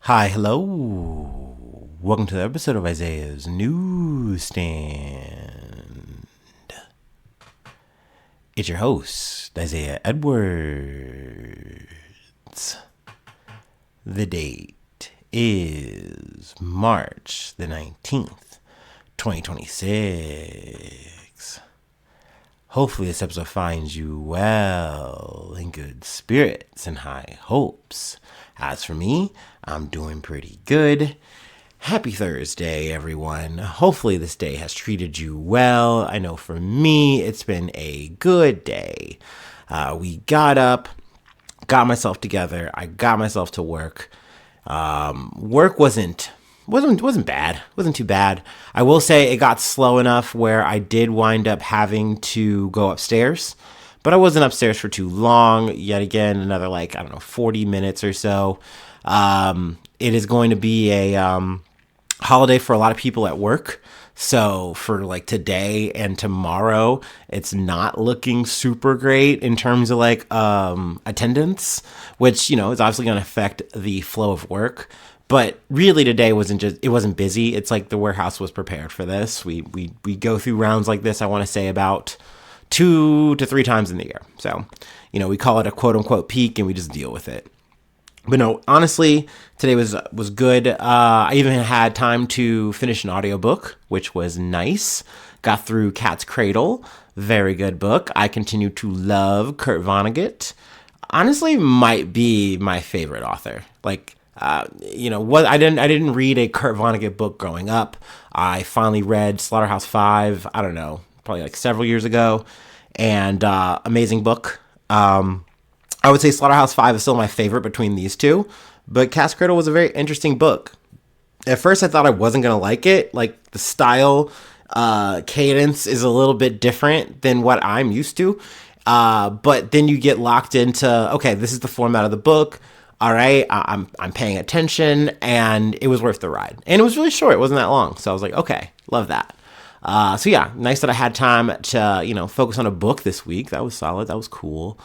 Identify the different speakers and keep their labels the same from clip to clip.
Speaker 1: Hi, hello. Welcome to the episode of Isaiah's Newsstand. It's your host, Isaiah Edwards. The date is March the 19th, 2026. Hopefully this episode finds you well, in good spirits and high hopes. As for me, I'm doing pretty good. Happy Thursday, everyone. Hopefully this day has treated you well. I know for me, it's been a good day. We got up, got myself together. I got myself to work. Work wasn't bad. Wasn't too bad. I will say it got slow enough where I did wind up having to go upstairs, but I wasn't upstairs for too long. Yet again, another 40 minutes or so. It is going to be a holiday for a lot of people at work. So for today and tomorrow, it's not looking super great in terms of attendance, which, is obviously going to affect the flow of work. But really today it wasn't busy. It's like the warehouse was prepared for this. We go through rounds like this, I want to say about 2 to 3 times in the year. So, we call it a quote unquote peak and we just deal with it. But no, honestly, today was good. I even had time to finish an audiobook, which was nice. Got through Cat's Cradle. Very good book. I continue to love Kurt Vonnegut. Honestly, might be my favorite author. I didn't read a Kurt Vonnegut book growing up. I finally read Slaughterhouse-Five, I don't know, probably several years ago. And amazing book. I would say Slaughterhouse-Five is still my favorite between these two, but Cat's Cradle was a very interesting book. At first, I thought I wasn't going to like it. The style, cadence is a little bit different than what I'm used to. But then you get locked into, okay, this is the format of the book. All right, I'm paying attention, and it was worth the ride. And it was really short. It wasn't that long. So I was like, okay, love that. So yeah, nice that I had time to, focus on a book this week. That was solid. That was cool.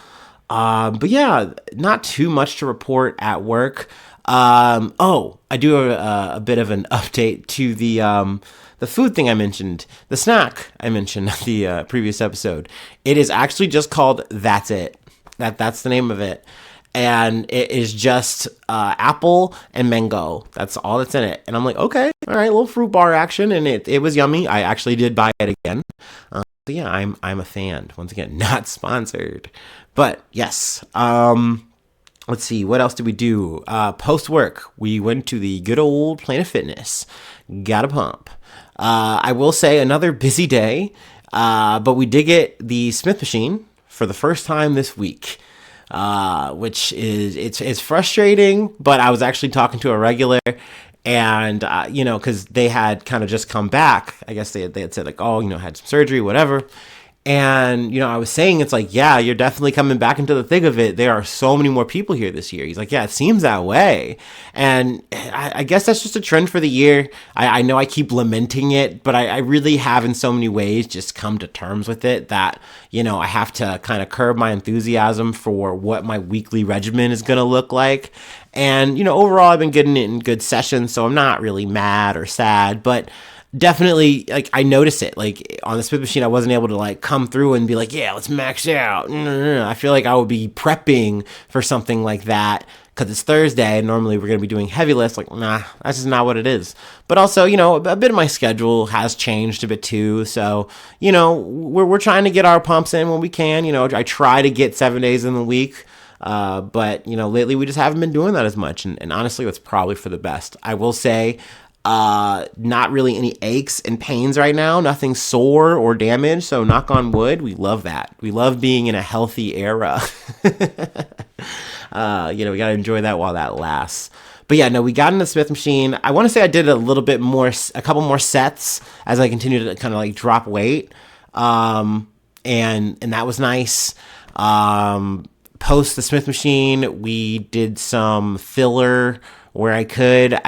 Speaker 1: But yeah, not too much to report at work. I do a bit of an update to the food thing I mentioned, the snack I mentioned in the previous episode. It is actually just called That's It. That's the name of it. And it is just apple and mango. That's all that's in it. And I'm like, okay, all right, little fruit bar action. And it was yummy. I actually did buy it again. So yeah, I'm a fan. Once again, not sponsored. But yes, let's see, what else did we do? Post-work, we went to the good old Planet Fitness. Got a pump. I will say another busy day, but we did get the Smith machine for the first time this week. Which is, it's frustrating, but I was actually talking to a regular and, cause they had kind of just come back. I guess they had said had some surgery, whatever. And, I was saying, it's yeah, you're definitely coming back into the thick of it. There are so many more people here this year. He's like, yeah, it seems that way. And I guess that's just a trend for the year. I know I keep lamenting it, but I really have in so many ways just come to terms with it that, I have to kind of curb my enthusiasm for what my weekly regimen is going to look like. And, overall, I've been getting it in good sessions, so I'm not really mad or sad, but definitely, I notice it. On the Smith machine, I wasn't able to come through and be yeah, let's max out. I feel like I would be prepping for something like that because it's Thursday and normally we're going to be doing heavy lifts. Nah, that's just not what it is. But also, a bit of my schedule has changed a bit too. So, we're trying to get our pumps in when we can. I try to get 7 days in the week. But lately we just haven't been doing that as much. And honestly, that's probably for the best. I will say, not really any aches and pains right now, nothing sore or damaged, so knock on wood. We love that. We love being in a healthy era. We gotta enjoy that while that lasts. But yeah, no, we got in the Smith machine. I want to say I did a couple more sets as I continued to kind of drop weight. And that was nice. Post the Smith machine, we did some filler where I could.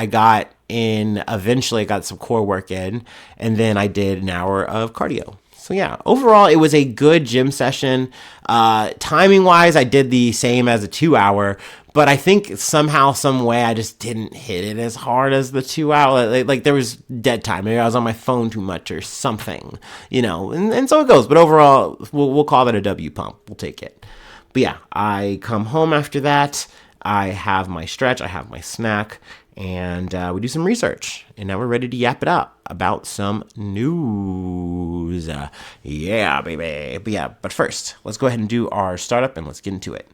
Speaker 1: Eventually I got some core work in, and then I did an hour of cardio. So yeah, overall, it was a good gym session. Timing wise, I did the same as a 2 hour, But I think somehow, some way, I just didn't hit it as hard as the 2 hour. Like there was dead time. Maybe I was on my phone too much or something, and so it goes. But overall, we'll call that a W pump. We'll take it. But yeah, I come home after that. I have my stretch. I have my snack. And we do some research. And now we're ready to yap it up about some news. Yeah, baby. But first, let's go ahead and do our startup and let's get into it.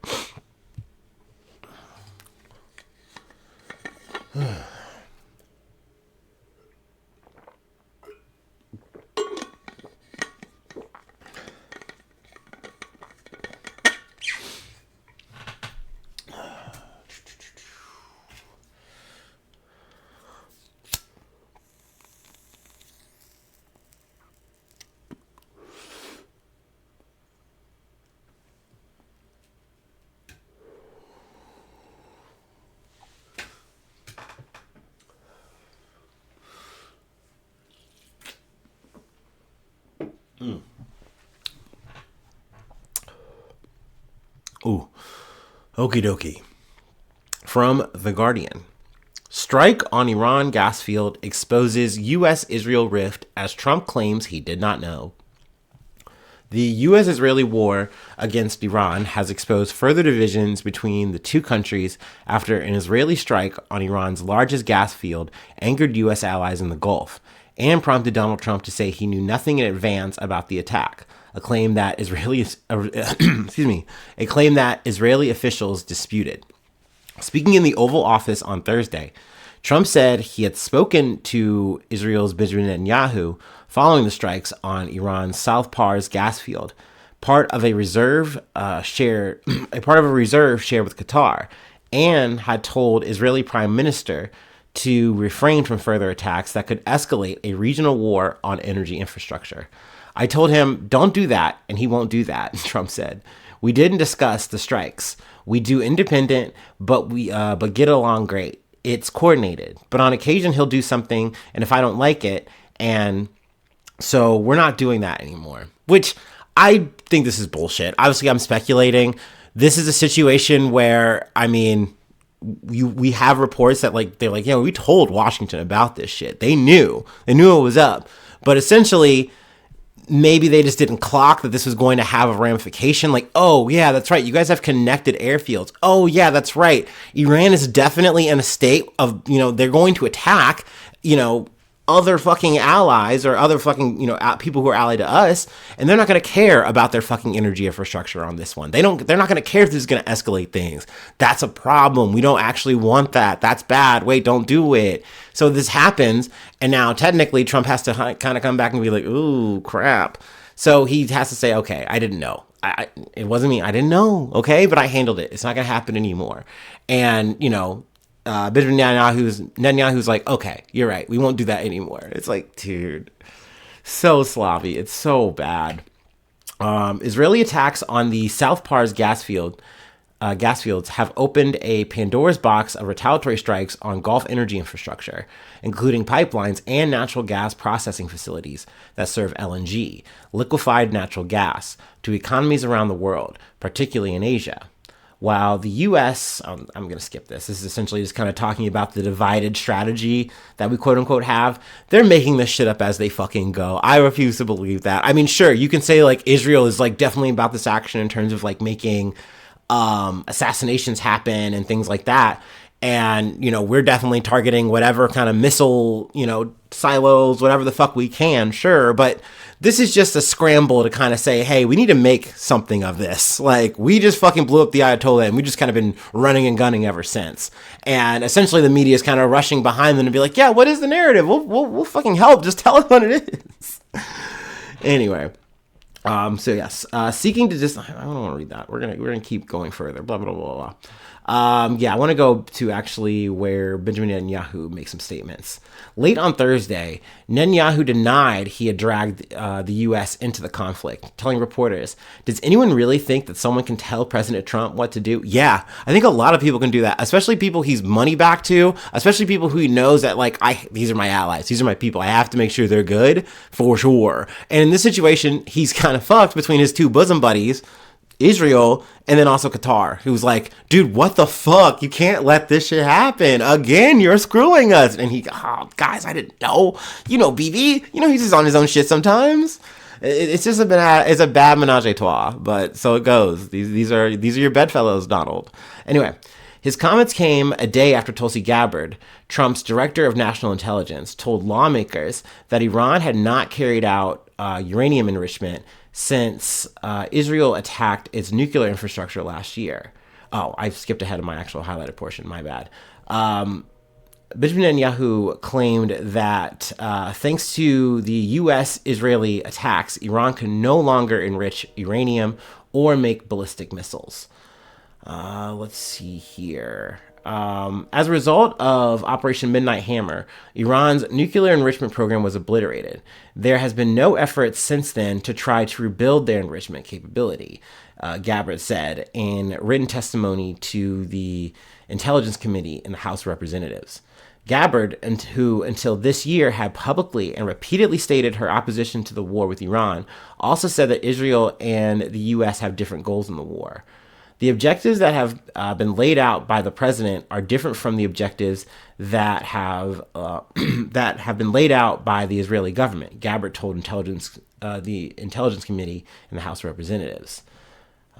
Speaker 1: Ooh, okie dokie. From The Guardian. Strike on Iran gas field exposes U.S.-Israel rift as Trump claims he did not know. The U.S.-Israeli war against Iran has exposed further divisions between the two countries after an Israeli strike on Iran's largest gas field angered U.S. allies in the Gulf and prompted Donald Trump to say he knew nothing in advance about the attack, a claim that Israeli officials disputed. Speaking in the Oval Office on Thursday, Trump said he had spoken to Israel's Benjamin Netanyahu following the strikes on Iran's South Pars gas field, part of a reserve share with Qatar, and had told Israeli Prime Minister to refrain from further attacks that could escalate a regional war on energy infrastructure. I told him, don't do that, and he won't do that, Trump said. We didn't discuss the strikes. We do independent, but get along great. It's coordinated. But on occasion, he'll do something, and if I don't like it, and so we're not doing that anymore, which I think this is bullshit. Obviously, I'm speculating. This is a situation where, we have reports that they're like, we told Washington about this shit. They knew it was up, but essentially maybe they just didn't clock that this was going to have a ramification. Like, oh yeah, that's right. You guys have connected airfields. Oh yeah, that's right. Iran is definitely in a state of, they're going to attack, other fucking allies or other fucking, people who are allied to us, and they're not going to care about their fucking energy infrastructure on this one. They're not going to care if this is going to escalate things. That's a problem. We don't actually want that. That's bad. Wait, don't do it. So this happens, and now technically Trump has to kind of come back and be like, ooh, crap. So he has to say, okay, I didn't know. It wasn't me. I didn't know. Okay, but I handled it. It's not going to happen anymore. And, Benjamin Netanyahu's like, okay, you're right. We won't do that anymore. It's like, dude, so sloppy. It's so bad. Israeli attacks on the South Pars gas fields have opened a Pandora's box of retaliatory strikes on Gulf energy infrastructure, including pipelines and natural gas processing facilities that serve LNG, liquefied natural gas, to economies around the world, particularly in Asia. While the U.S., I'm going to skip this. This is essentially just kind of talking about the divided strategy that we quote unquote have. They're making this shit up as they fucking go. I refuse to believe that. Sure, you can say Israel is definitely about this action in terms of making assassinations happen and things like that. And, we're definitely targeting whatever kind of missile, silos, whatever the fuck we can. Sure. But this is just a scramble to kind of say, hey, we need to make something of this. We just fucking blew up the Ayatollah and we just kind of been running and gunning ever since. And essentially the media is kind of rushing behind them to be like, yeah, what is the narrative? We'll fucking help. Just tell us what it is. Anyway. So yes, seeking to I don't want to read that. We're gonna keep going further. Blah blah blah blah. I want to go to actually where Benjamin Netanyahu makes some statements. Late on Thursday, Netanyahu denied he had dragged the U.S. into the conflict, telling reporters, does anyone really think that someone can tell President Trump what to do? Yeah, I think a lot of people can do that, especially people he's money back to, especially people who he knows that, these are my allies, these are my people, I have to make sure they're good, for sure. And in this situation, he's kind of fucked between his two bosom buddies, Israel, and then also Qatar, who's like, dude, what the fuck? You can't let this shit happen. Again, you're screwing us. And guys, I didn't know. BB, he's just on his own shit sometimes. It's just it's a bad menage a trois, but so it goes. These are your bedfellows, Donald. Anyway, his comments came a day after Tulsi Gabbard, Trump's director of national intelligence, told lawmakers that Iran had not carried out uranium enrichment since Israel attacked its nuclear infrastructure last year. Oh, I skipped ahead of my actual highlighted portion. My bad. Benjamin Netanyahu claimed that thanks to the U.S.-Israeli attacks, Iran can no longer enrich uranium or make ballistic missiles. Let's see here. As a result of Operation Midnight Hammer, Iran's nuclear enrichment program was obliterated. There has been no effort since then to try to rebuild their enrichment capability, Gabbard said in written testimony to the Intelligence Committee in the House of Representatives. Gabbard, who until this year had publicly and repeatedly stated her opposition to the war with Iran, also said that Israel and the U.S. have different goals in the war. The objectives that have been laid out by the president are different from the objectives that have been laid out by the Israeli government, Gabbard told the Intelligence Committee in the House of Representatives.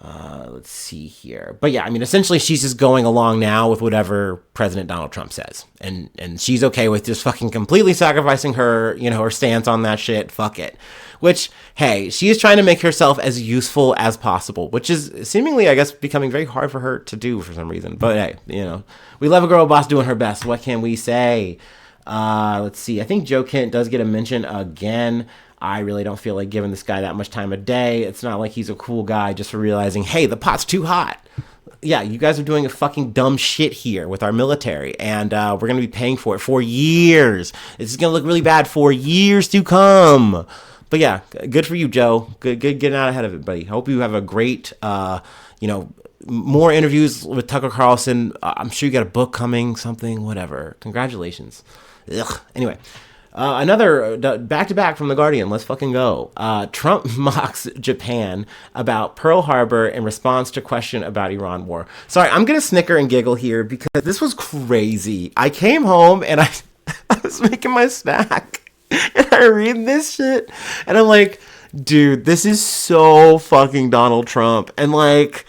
Speaker 1: Let's see here. But yeah, I mean, essentially she's just going along now with whatever President Donald Trump says. And she's okay with just fucking completely sacrificing her, her stance on that shit. Fuck it. Which, hey, she is trying to make herself as useful as possible, which is seemingly, I guess, becoming very hard for her to do for some reason. But hey, we love a girl boss doing her best. What can we say? Let's see. I think Joe Kent does get a mention again. I really don't feel like giving this guy that much time of day. It's not like he's a cool guy just for realizing, hey, the pot's too hot. Yeah, you guys are doing a fucking dumb shit here with our military, and we're going to be paying for it for years. It's going to look really bad for years to come. But yeah, good for you, Joe. Good getting out ahead of it, buddy. Hope you have a great, more interviews with Tucker Carlson. I'm sure you got a book coming, something, whatever. Congratulations. Ugh. Anyway. Another back-to-back from The Guardian. Let's fucking go. Trump mocks Japan about Pearl Harbor in response to question about Iran war. Sorry, I'm going to snicker and giggle here because this was crazy. I came home and I was making my snack and I read this shit and I'm like, dude, this is so fucking Donald Trump. And like,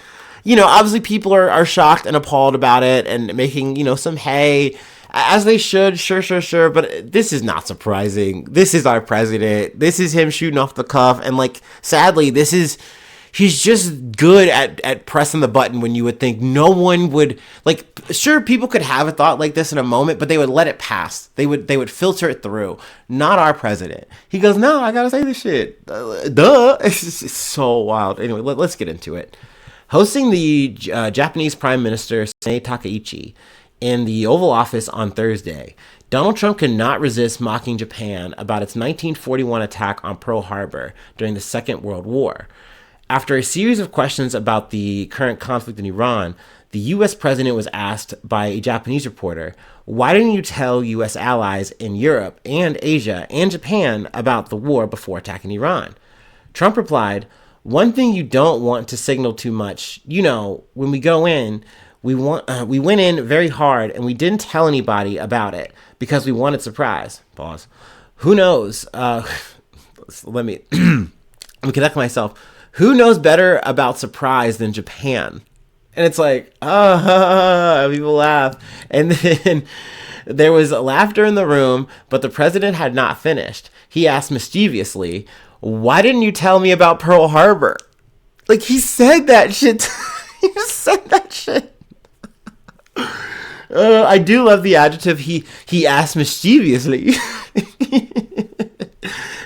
Speaker 1: obviously people are shocked and appalled about it and making, some hay. As they should, sure, but this is not surprising. This is our president. This is him shooting off the cuff, and like, sadly, he's just good at pressing the button when you would think no one would, like, sure, people could have a thought like this in a moment, but they would let it pass. They would filter it through. Not our president. He goes, no, I gotta say this shit. Duh. It's so wild. Anyway, let's get into it. Hosting the Japanese Prime Minister, Takaichi, in the Oval Office on Thursday, Donald Trump could not resist mocking Japan about its 1941 attack on Pearl Harbor during the Second World War. After a series of questions about the current conflict in Iran, the U.S. president was asked by a Japanese reporter, why didn't you tell U.S. allies in Europe and Asia and Japan about the war before attacking Iran? Trump replied, one thing you don't want to signal too much, when we go in, we went in very hard and we didn't tell anybody about it because we wanted surprise. Pause. Who knows? Let me connect myself. Who knows better about surprise than Japan? And it's like, people laugh. And then there was laughter in the room, but the president had not finished. He asked mischievously, why didn't you tell me about Pearl Harbor? Like, he said that shit. He just said that shit. I do love the adjective he asked mischievously.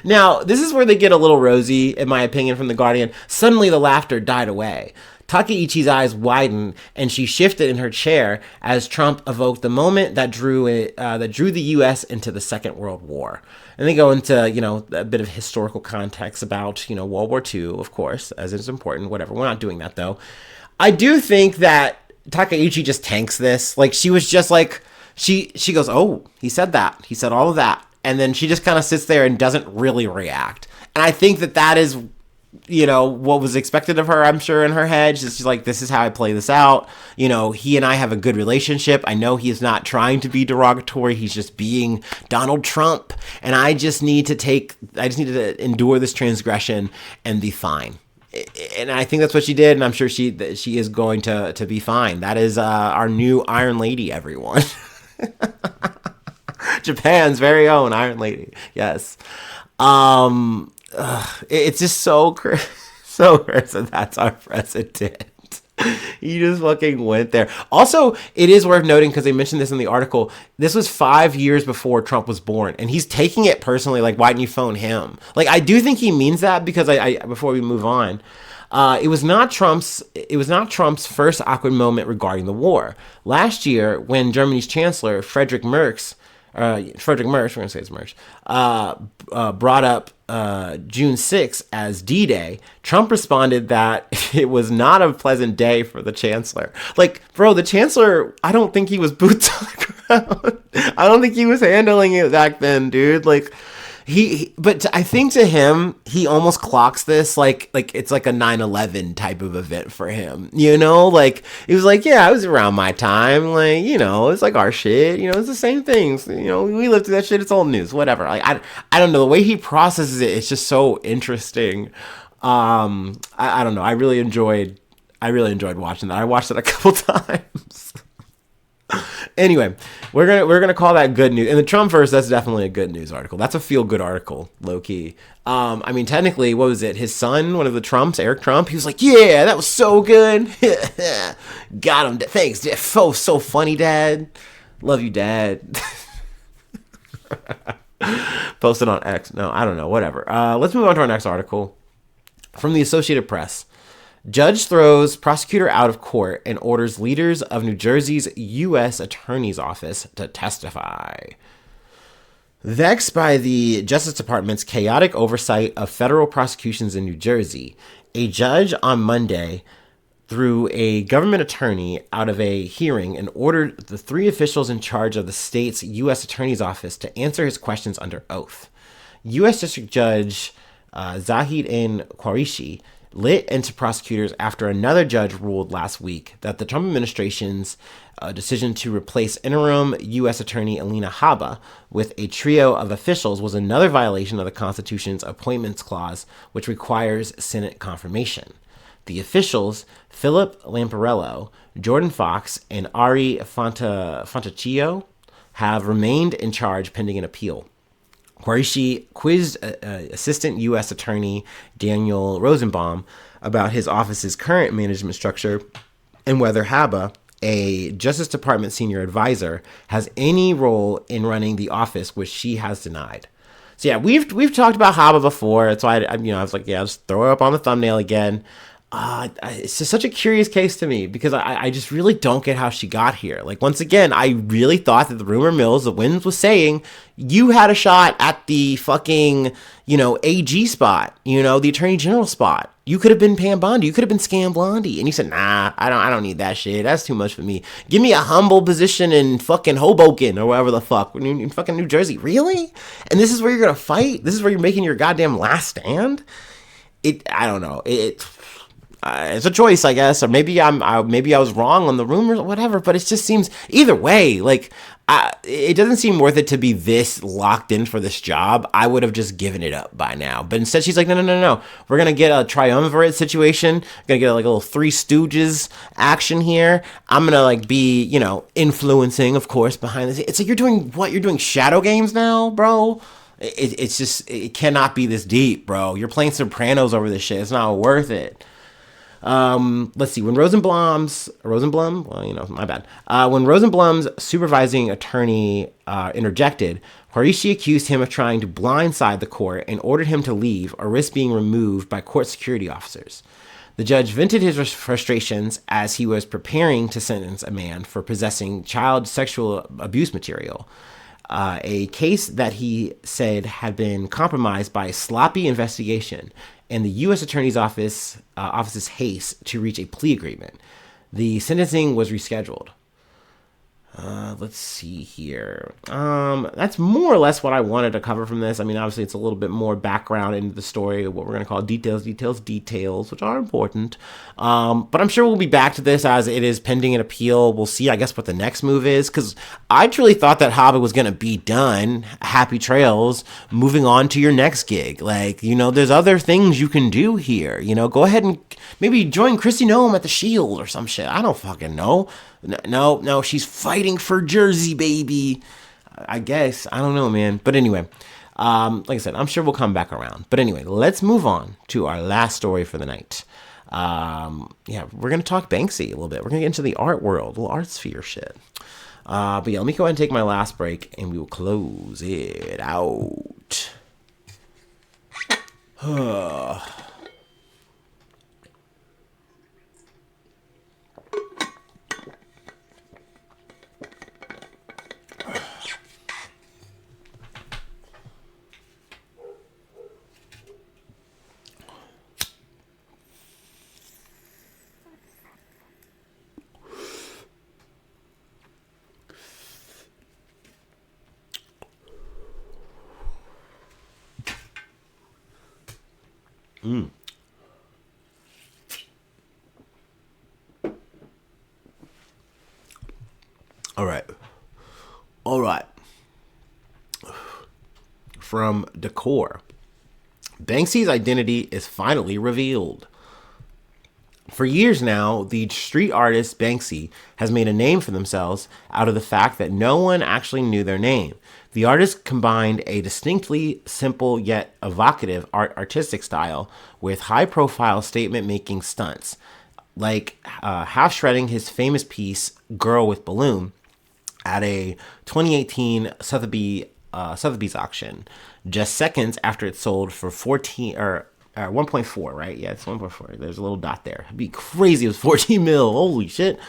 Speaker 1: Now, this is where they get a little rosy, in my opinion, from The Guardian. Suddenly the laughter died away. Takaichi's eyes widened, and she shifted in her chair as Trump evoked the moment that drew the U.S. into the Second World War. And they go into, a bit of historical context about, World War II, of course, as it's important, whatever. We're not doing that, though. I do think that Takaichi just tanks this. Like, she was just like, she goes, oh, he said that. He said all of that. And then she just kind of sits there and doesn't really react. And I think that is what was expected of her, I'm sure, in her head. She's like, this is how I play this out. He and I have a good relationship. I know he's not trying to be derogatory. He's just being Donald Trump. And I just need to endure this transgression and be fine. And I think that's what she did. And I'm sure she is going to be fine. That is our new Iron Lady, everyone. Japan's very own Iron Lady. Yes. It's just so crazy that that's our president. He just fucking went there. Also, it is worth noting, because they mentioned this in the article, this was 5 years before Trump was born, and he's taking it personally. Like, why didn't you phone him? Like, I do think he means that, because I before we move on, it was not Trump's first awkward moment regarding the war. Last year, when Germany's Chancellor Friedrich Merz, we're gonna say it's Merz, brought up June 6th as D-Day, Trump responded that it was not a pleasant day for the Chancellor. Like, bro, the Chancellor, I don't think he was boots on the ground. I don't think he was handling it back then, dude. Like, but I think to him, he almost clocks this like it's like a 9/11 type of event for him, like, he was like, yeah, I was around my time, like, it's like our shit, it's the same things, we lived through that shit, it's old news, whatever. Like, I don't know, the way he processes it, it's just so interesting. I don't know, I really enjoyed watching that. I watched it a couple times. Anyway, we're gonna call that good news. In the Trump verse, that's definitely a good news article. That's a feel good article, low key. I mean, technically, what was it? His son, one of the Trumps, Eric Trump, he was like, "Yeah, that was so good. Got him. Thanks, Dad. So funny, Dad. Love you, Dad." Posted on X. No, I don't know. Whatever. Let's move on to our next article from the Associated Press. Judge throws prosecutor out of court and orders leaders of New Jersey's U.S. Attorney's Office to testify. Vexed by the Justice Department's chaotic oversight of federal prosecutions in New Jersey, a judge on Monday threw a government attorney out of a hearing and ordered the 3 officials in charge of the state's U.S. Attorney's Office to answer his questions under oath. U.S. District Judge Zahid N. Qureshi lit into prosecutors after another judge ruled last week that the Trump administration's decision to replace interim U.S. Attorney Alina Habba with a trio of officials was another violation of the Constitution's Appointments Clause, which requires Senate confirmation. The officials, Philip Lamparello, Jordan Fox, and Ari Fontecchio, have remained in charge pending an appeal. Qureshi quizzed Assistant U.S. Attorney Daniel Rosenbaum about his office's current management structure and whether Habba, a Justice Department senior advisor, has any role in running the office, which she has denied. So yeah, we've talked about Habba before. That's why I was like, yeah, just throw her up on the thumbnail again. It's just such a curious case to me, because I just really don't get how she got here. Like, once again, I really thought that the rumor mills, the winds was saying you had a shot at the fucking, AG spot, the Attorney General spot. You could have been Pam Bondi. You could have been Scam Blondie. And you said, nah, I don't need that shit. That's too much for me. Give me a humble position in fucking Hoboken or wherever the fuck. In fucking New Jersey. Really? And this is where you're going to fight? This is where you're making your goddamn last stand? I don't know. It's a choice, I guess, or maybe I was wrong on the rumors or whatever. But it just seems, either way, like, it doesn't seem worth it to be this locked in for this job. I would have just given it up by now. But instead, she's like, no. We're gonna get a triumvirate situation. We're gonna get like a little Three Stooges action here. I'm gonna be influencing, of course, behind the scenes. It's like you're doing shadow games now, bro. It's just, it cannot be this deep, bro. You're playing Sopranos over this shit. It's not worth it. Let's see. When Rosenblum, my bad. When Rosenblum's supervising attorney interjected, Qureshi accused him of trying to blindside the court and ordered him to leave or risk being removed by court security officers. The judge vented his frustrations as he was preparing to sentence a man for possessing child sexual abuse material, a case that he said had been compromised by a sloppy investigation and the U.S. Attorney's office's haste to reach a plea agreement. The sentencing was rescheduled. Let's see here. That's more or less what I wanted to cover from this. I mean, obviously, it's a little bit more background into the story, what we're going to call details, which are important. But I'm sure we'll be back to this as it is pending an appeal. We'll see, I guess, what the next move is, because I truly thought that Habba was going to be done. Happy trails, moving on to your next gig. Like, there's other things you can do here. Go ahead and maybe join Chrissy Nome at the Shield or some shit. I don't fucking know. No, she's fighting for Jersey, baby. I guess. I don't know, man. But anyway, like I said, I'm sure we'll come back around. But anyway, let's move on to our last story for the night. We're going to talk Banksy a little bit. We're going to get into the art world, a little art sphere shit. But yeah, let me go ahead and take my last break, and we will close it out. All right. From Decor. Banksy's identity is finally revealed. For years now, the street artist Banksy has made a name for themselves out of the fact that no one actually knew their name. The artist combined a distinctly simple yet evocative artistic style with high-profile statement-making stunts, like half-shredding his famous piece "Girl with Balloon" at a 2018 Sotheby's auction, just seconds after it sold for 1.4, right? Yeah, it's 1.4. There's a little dot there. It'd be crazy. It was 14 mil. Holy shit.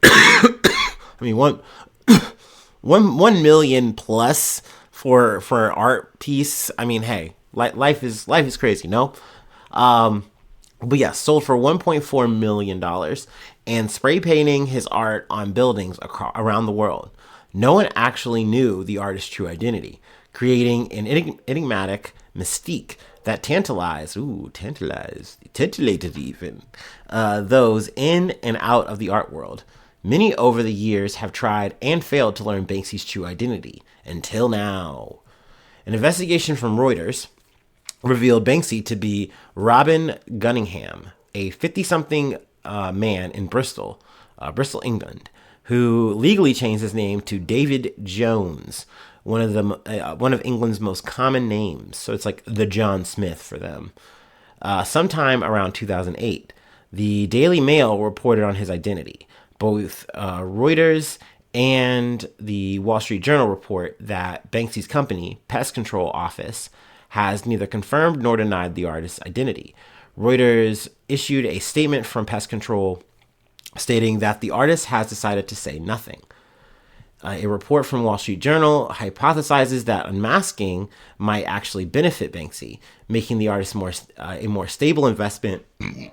Speaker 1: I mean, 1 million plus for an art piece. I mean, hey, life is crazy, no? But yeah, sold for $1.4 million and spray painting his art on buildings around the world. No one actually knew the artist's true identity, creating an enigmatic mystique that tantalized even, those in and out of the art world. Many over the years have tried and failed to learn Banksy's true identity, until now. An investigation from Reuters revealed Banksy to be Robin Gunningham, a 50-something man in Bristol, England, who legally changed his name to David Jones, one of England's most common names. So it's like the John Smith for them. Sometime around 2008, the Daily Mail reported on his identity. Both Reuters and the Wall Street Journal report that Banksy's company, Pest Control Office, has neither confirmed nor denied the artist's identity. Reuters issued a statement from Pest Control stating that the artist has decided to say nothing. A report from Wall Street Journal hypothesizes that unmasking might actually benefit Banksy, making the artist a more stable investment, and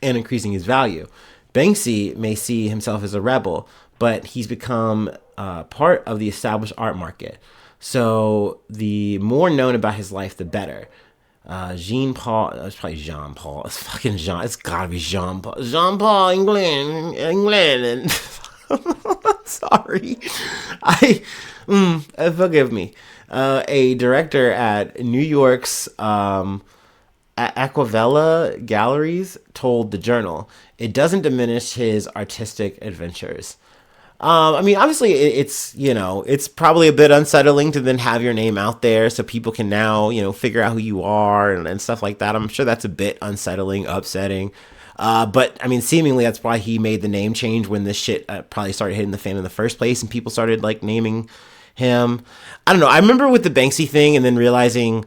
Speaker 1: increasing his value. Banksy may see himself as a rebel, but he's become part of the established art market. So the more known about his life, the better. Jean-Paul, it's probably Jean-Paul. It's fucking Jean. It's gotta be Jean-Paul. Jean-Paul, England. And sorry. Forgive me. A director at New York's Aquavella Galleries told the Journal, it doesn't diminish his artistic adventures. I mean, obviously, it's probably a bit unsettling to then have your name out there so people can now, figure out who you are and stuff like that. I'm sure that's a bit unsettling, upsetting. But, I mean, seemingly that's why he made the name change when this shit probably started hitting the fan in the first place and people started, naming him. I don't know. I remember with the Banksy thing and then realizing,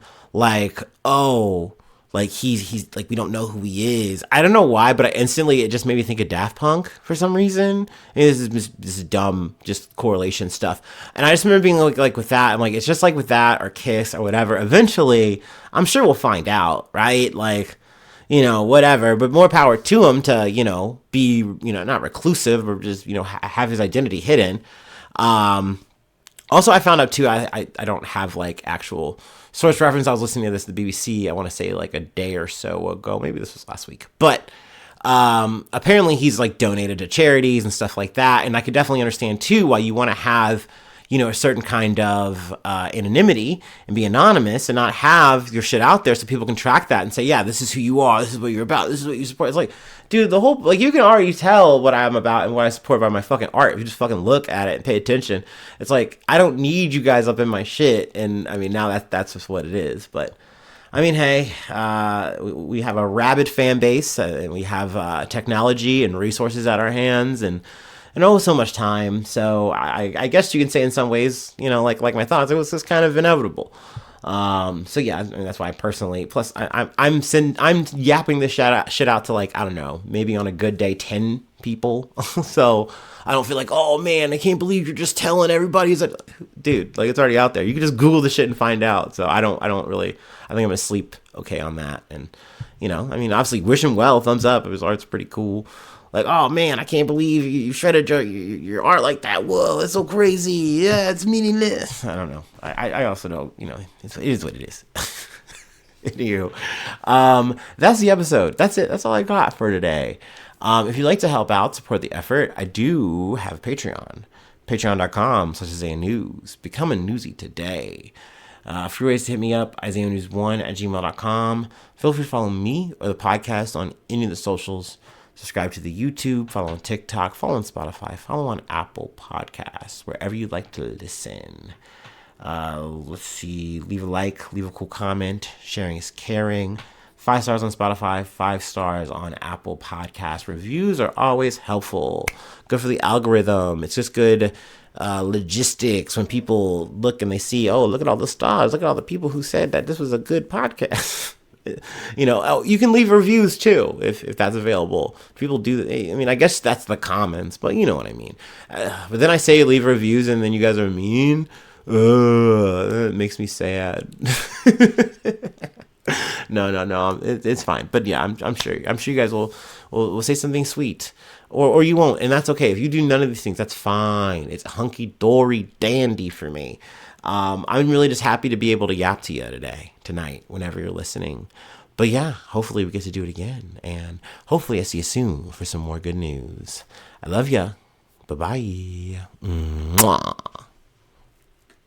Speaker 1: he's we don't know who he is. I don't know why, but it just made me think of Daft Punk for some reason. This is dumb, just correlation stuff. And I just remember being like with that, I'm like, it's just like with that or Kiss or whatever. Eventually, I'm sure we'll find out, right? whatever, but more power to him to, be, not reclusive or just, have his identity hidden. Also, I found out too, I don't have like actual source reference. I was listening to this at the BBC, I want to say like a day or so ago. Maybe this was last week. But apparently he's like donated to charities and stuff like that. And I could definitely understand too why you want to have, a certain kind of anonymity and be anonymous and not have your shit out there so people can track that and say, yeah, this is who you are. This is what you're about. This is what you support. It's like, dude, the whole, like, you can already tell what I'm about and what I support by my fucking art. If you just fucking look at it and pay attention, it's like, I don't need you guys up in my shit. And I mean, now that's just what it is. But I mean, hey, we have a rabid fan base and we have technology and resources at our hands and so much time. So I guess you can say in some ways, like my thoughts, it was just kind of inevitable. So yeah, I mean, that's why I personally, plus I'm yapping this shit out to like, I don't know, maybe on a good day, 10 people. So I don't feel like, oh man, I can't believe you're just telling everybody. It's like, dude, like it's already out there. You can just Google the shit and find out. So I don't really, I think I'm gonna sleep okay on that. And, I mean, obviously wish him well, thumbs up. His art's pretty cool. Like, oh man, I can't believe you shredded your art like that. Whoa, it's so crazy. Yeah, it's meaningless. I don't know. I also don't, it is what it is. Anywho, that's the episode. That's it. That's all I got for today. If you'd like to help out, support the effort, I do have Patreon. Patreon.com/Isaiah News. Become a newsy today. Free ways to hit me up, IsaiahNews1@gmail.com. Feel free to follow me or the podcast on any of the socials. Subscribe to the YouTube, follow on TikTok, follow on Spotify, follow on Apple Podcasts, wherever you'd like to listen. Let's see, leave a like, leave a cool comment. Sharing is caring. 5 stars on Spotify, 5 stars on Apple Podcasts. Reviews are always helpful. Good for the algorithm. It's just good logistics when people look and they see, oh, look at all the stars. Look at all the people who said that this was a good podcast. You can leave reviews too if that's available. People do. I mean, I guess that's the comments, but you know what I mean. But then I say leave reviews, and then you guys are mean. It makes me sad. No. It's fine. But yeah, I'm sure you guys will say something sweet, or you won't, and that's okay. If you do none of these things, that's fine. It's hunky dory dandy for me. I'm really just happy to be able to yap to you tonight, whenever you're listening. But yeah, hopefully we get to do it again. And hopefully I see you soon for some more good news. I love ya. Bye-bye. Mwah.